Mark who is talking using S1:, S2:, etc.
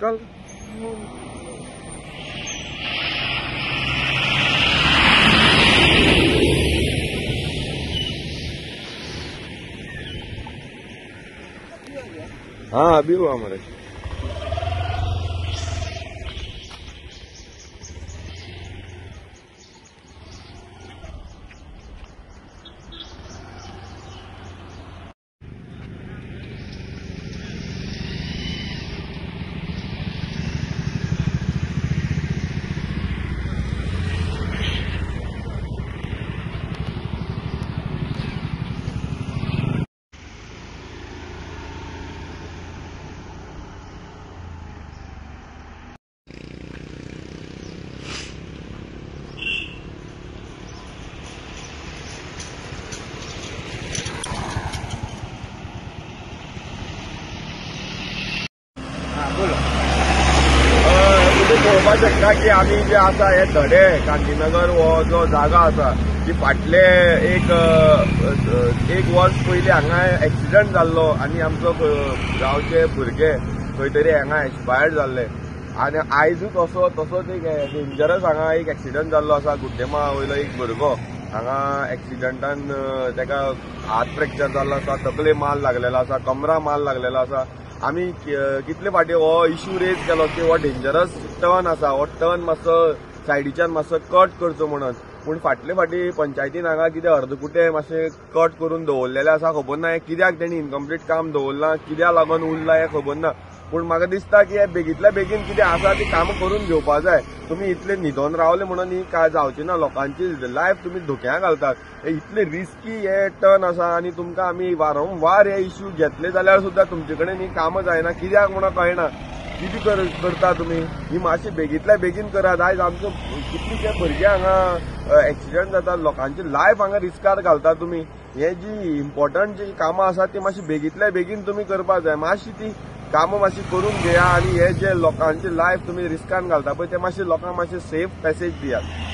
S1: चल हाँ अभी हुआ हमारे पळोवपाक शकता की आमी जे आसा हे धडे गांधीनगर हो जो जागा आसा की फाटले एक वर्स पयलीं हांगा एक्सिडंट जाल्लो आनी आमचो गांवचे भुरगे खंय तरी हांगा एक्सपायर्ड जाल्ले आनी आयजूच तसोच एक डेंजरस हांगा एक एक्सिडंट जाल्लो आसा गुड्डेमा वयलो एक भुरगो हांगा एक्सिडंटान ताका हात फ्रॅक्चर जाल्लो आसा तकले माल लागलेलो आसा कमरा माल लागलेलो आसा आमी कितले फाटी हो इश्यू रेज केलो की हो डेंजरस टर्न आसा हो टर्न मातसो सायडीच्यान मातसो कट करचो म्हणून पूण फाटले फाटी पंचायतीन हांगा कितें अर्दकुटे मातशें कट करून दवरलेले आसा खबर ना हे कित्याक तेणी इनकम्प्लीट काम दवरलां कित्याक लागून उरलां हें खबर ना पूण म्हाका दिसता की हे बेगींतल्या बेगीन कितें आसा ती कामां करून घेवपा जाय तुमी इतले न्हिदोन रावले म्हणून ही काय जावची ना लोकांची लायफ तुमी धोक्याक घालतात हे इतले रिस्की हे टर्न आसा आनी तुमकां आमी वारंवार हे इश्यू घेतले जाल्यार सुद्दां तुमचे कडेन ही कामां जायना कित्याक म्हणून कळना कितें करता तुमी ही मातशी बेगींतल्या बेगीन करात आयज आमचो कितलीशे भुरगे हांगा एक्सिडंट जातात लोकांची लायफ हांगा रिस्कार घालता तुमी हे जी इम्पॉर्टंट जी कामां आसा ती मातशी बेगींतल्या बेगीन तुमी करपाक जाय मातशी ती कामां मातशी करून घेया आनी हे जे लोकांची लायफ तुमी रिस्कान घालता पळय ते मातशे लोकांक मातशे सेफ पॅसेज दियात